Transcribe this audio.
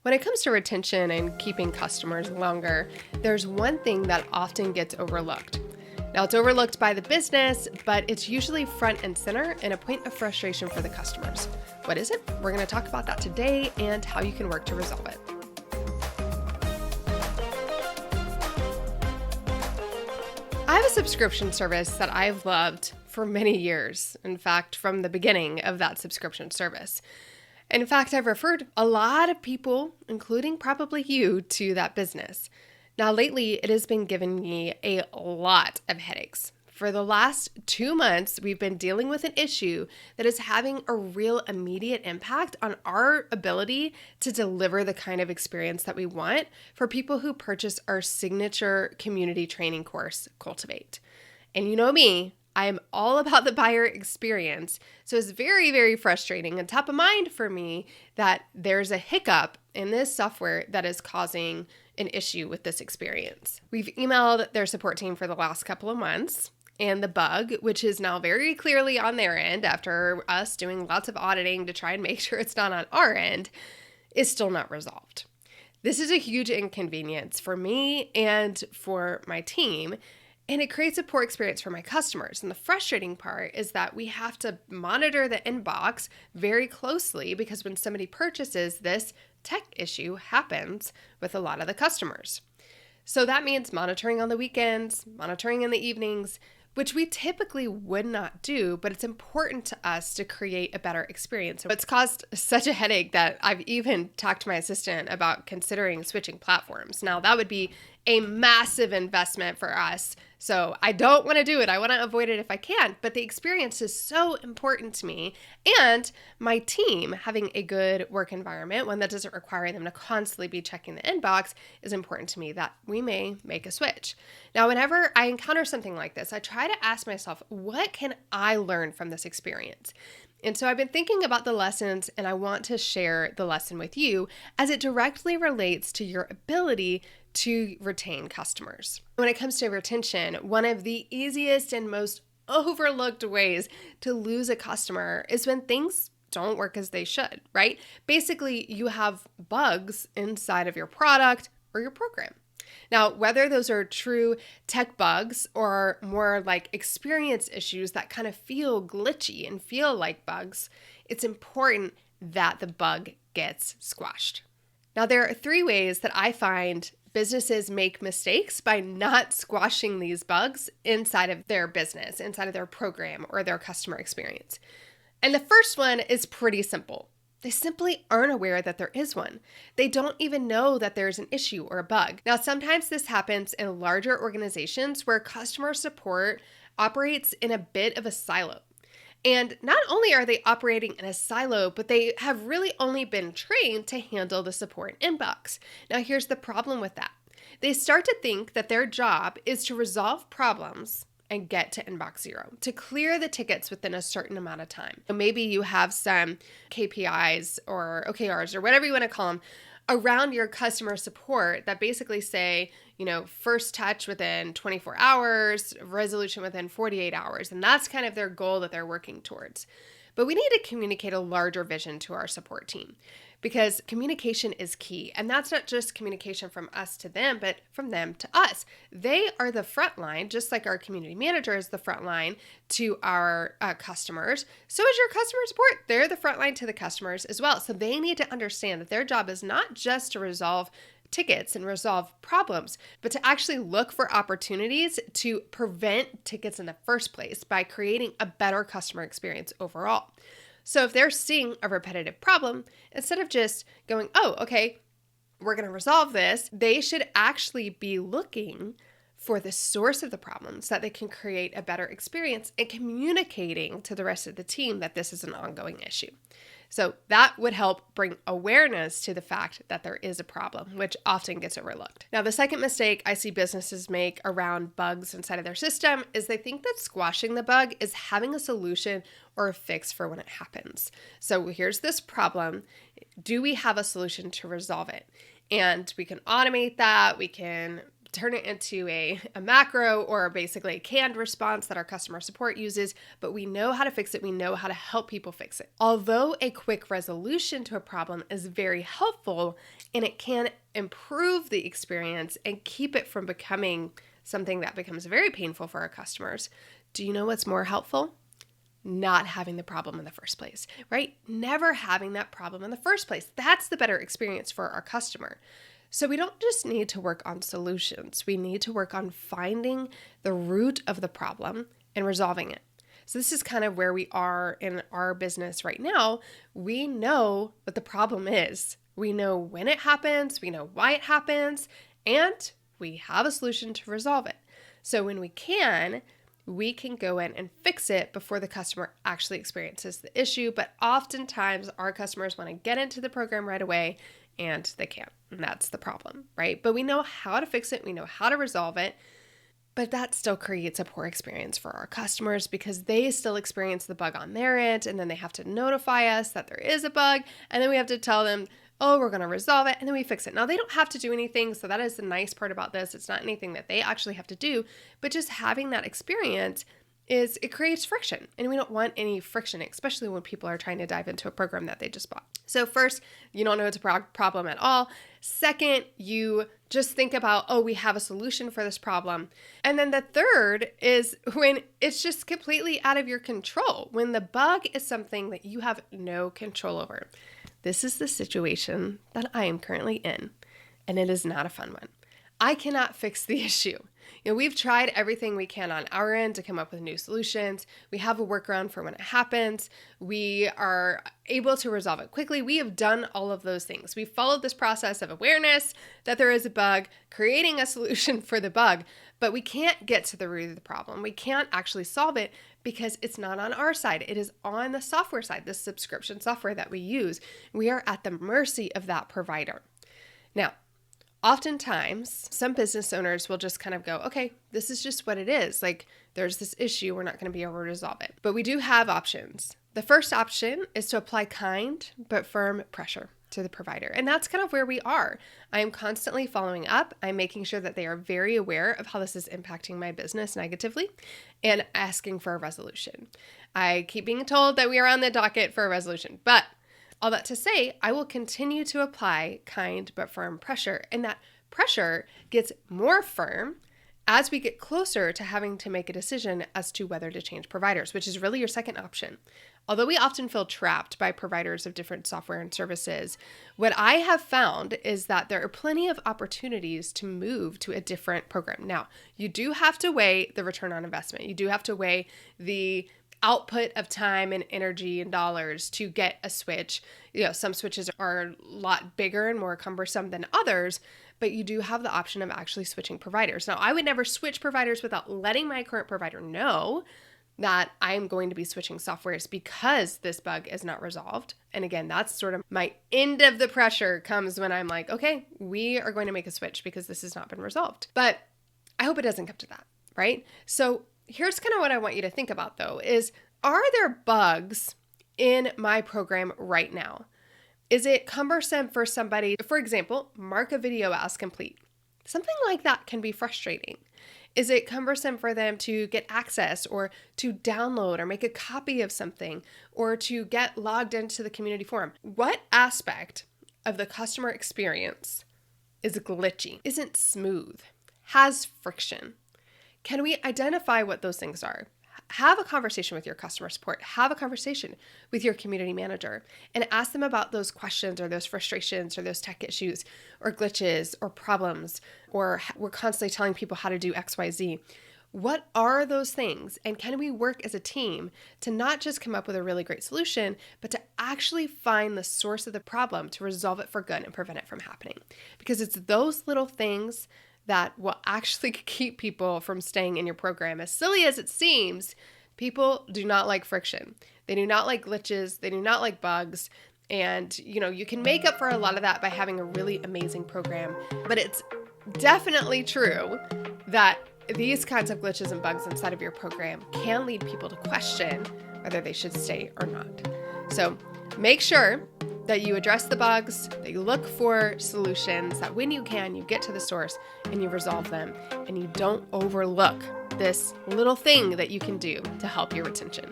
When it comes to retention and keeping customers longer, there's one thing that often gets overlooked. Now, it's overlooked by the business, but it's usually front and center and a point of frustration for the customers. What is it? We're going to talk about that today and how you can work to resolve it. I have a subscription service that I've loved for many years. In fact, from the beginning of that subscription service. In fact, I've referred a lot of people, including probably you, to that business. Now, lately, it has been giving me a lot of headaches. For the last 2 months, we've been dealing with an issue that is having a real immediate impact on our ability to deliver the kind of experience that we want for people who purchase our signature community training course, Cultivate. And you know me, I am all about the buyer experience, so it's very, very frustrating and top of mind for me that there's a hiccup in this software that is causing an issue with this experience. We've emailed their support team for the last couple of months, and the bug, which is now very clearly on their end after us doing lots of auditing to try and make sure it's not on our end, is still not resolved. This is a huge inconvenience for me and for my team. And it creates a poor experience for my customers. And the frustrating part is that we have to monitor the inbox very closely because when somebody purchases, this tech issue happens with a lot of the customers. So that means monitoring on the weekends, monitoring in the evenings, which we typically would not do, but it's important to us to create a better experience. So it's caused such a headache that I've even talked to my assistant about considering switching platforms. Now, that would be a massive investment for us. So I don't want to do it. I want to avoid it if I can, but the experience is so important to me and my team having a good work environment, one that doesn't require them to constantly be checking the inbox, is important to me that we may make a switch. Now, whenever I encounter something like this, I try to ask myself, what can I learn from this experience? And so I've been thinking about the lessons, and I want to share the lesson with you as it directly relates to your ability to retain customers. When it comes to retention, one of the easiest and most overlooked ways to lose a customer is when things don't work as they should, right? Basically, you have bugs inside of your product or your program. Now, whether those are true tech bugs or more like experience issues that kind of feel glitchy and feel like bugs, it's important that the bug gets squashed. Now, there are 3 ways that I find businesses make mistakes by not squashing these bugs inside of their business, inside of their program or their customer experience. And the first one is pretty simple. They simply aren't aware that there is one. They don't even know that there's an issue or a bug. Now, sometimes this happens in larger organizations where customer support operates in a bit of a silo. And not only are they operating in a silo, but they have really only been trained to handle the support inbox. Now, here's the problem with that. They start to think that their job is to resolve problems and get to inbox 0, to clear the tickets within a certain amount of time. Maybe you have some KPIs or OKRs or whatever you want to call them around your customer support that basically say, first touch within 24 hours, resolution within 48 hours. And that's kind of their goal that they're working towards. But we need to communicate a larger vision to our support team because communication is key. And that's not just communication from us to them, but from them to us. They are the front line, just like our community manager is the front line to our customers. So is your customer support. They're the front line to the customers as well. So they need to understand that their job is not just to resolve tickets and resolve problems, but to actually look for opportunities to prevent tickets in the first place by creating a better customer experience overall. So if they're seeing a repetitive problem, instead of just going, oh, okay, we're going to resolve this, they should actually be looking for the source of the problem so that they can create a better experience and communicating to the rest of the team that this is an ongoing issue. So that would help bring awareness to the fact that there is a problem, which often gets overlooked. Now, the second mistake I see businesses make around bugs inside of their system is they think that squashing the bug is having a solution or a fix for when it happens. So here's this problem. Do we have a solution to resolve it? And we can automate that. We can turn it into a macro or basically a canned response that our customer support uses, but we know how to fix it. We know how to help people fix it. Although a quick resolution to a problem is very helpful and it can improve the experience and keep it from becoming something that becomes very painful for our customers, do you know what's more helpful? Not having the problem in the first place, right? Never having that problem in the first place. That's the better experience for our customer. So we don't just need to work on solutions. We need to work on finding the root of the problem and resolving it. So this is kind of where we are in our business right now. We know what the problem is. We know when it happens, we know why it happens, and we have a solution to resolve it. So when we can go in and fix it before the customer actually experiences the issue. But oftentimes our customers want to get into the program right away and they can't. And that's the problem, right? But we know how to fix it. We know how to resolve it. But that still creates a poor experience for our customers because they still experience the bug on their end. And then they have to notify us that there is a bug. And then we have to tell them, oh, we're going to resolve it. And then we fix it. Now, they don't have to do anything. So that is the nice part about this. It's not anything that they actually have to do. But just having that experience it creates friction. And we don't want any friction, especially when people are trying to dive into a program that they just bought. So first, you don't know it's a problem at all. Second, you just think about, oh, we have a solution for this problem. And then the third is when it's just completely out of your control, when the bug is something that you have no control over. This is the situation that I am currently in, and it is not a fun one. I cannot fix the issue. We've tried everything we can on our end to come up with new solutions. We have a workaround for when it happens. We are able to resolve it quickly. We have done all of those things. We've followed this process of awareness that there is a bug, creating a solution for the bug, but we can't get to the root of the problem. We can't actually solve it because it's not on our side. It is on the software side, the subscription software that we use. We are at the mercy of that provider. Now, oftentimes, some business owners will just kind of go, okay, this is just what it is. Like, there's this issue. We're not going to be able to resolve it. But we do have options. The first option is to apply kind but firm pressure to the provider. And that's kind of where we are. I am constantly following up. I'm making sure that they are very aware of how this is impacting my business negatively and asking for a resolution. I keep being told that we are on the docket for a resolution, but all that to say, I will continue to apply kind but firm pressure, and that pressure gets more firm as we get closer to having to make a decision as to whether to change providers, which is really your second option. Although we often feel trapped by providers of different software and services, what I have found is that there are plenty of opportunities to move to a different program. Now, you do have to weigh the return on investment. You do have to weigh the output of time and energy and dollars to get a switch. Some switches are a lot bigger and more cumbersome than others, but you do have the option of actually switching providers. Now, I would never switch providers without letting my current provider know that I am going to be switching softwares because this bug is not resolved. And again, that's sort of my end of the pressure comes when I'm like, okay, we are going to make a switch because this has not been resolved. But I hope it doesn't come to that, right? So here's kind of what I want you to think about though, is are there bugs in my program right now? Is it cumbersome for somebody, for example, mark a video as complete? Something like that can be frustrating. Is it cumbersome for them to get access or to download or make a copy of something or to get logged into the community forum? What aspect of the customer experience is glitchy, isn't smooth, has friction? Can we identify what those things are? Have a conversation with your customer support. Have a conversation with your community manager and ask them about those questions or those frustrations or those tech issues or glitches or problems, or we're constantly telling people how to do X, Y, Z. What are those things? And can we work as a team to not just come up with a really great solution, but to actually find the source of the problem to resolve it for good and prevent it from happening? Because it's those little things that will actually keep people from staying in your program. As silly as it seems, people do not like friction. They do not like glitches. They do not like bugs. And, you can make up for a lot of that by having a really amazing program. But it's definitely true that these kinds of glitches and bugs inside of your program can lead people to question whether they should stay or not. So make sure that you address the bugs, that you look for solutions, that when you can, you get to the source and you resolve them, and you don't overlook this little thing that you can do to help your retention.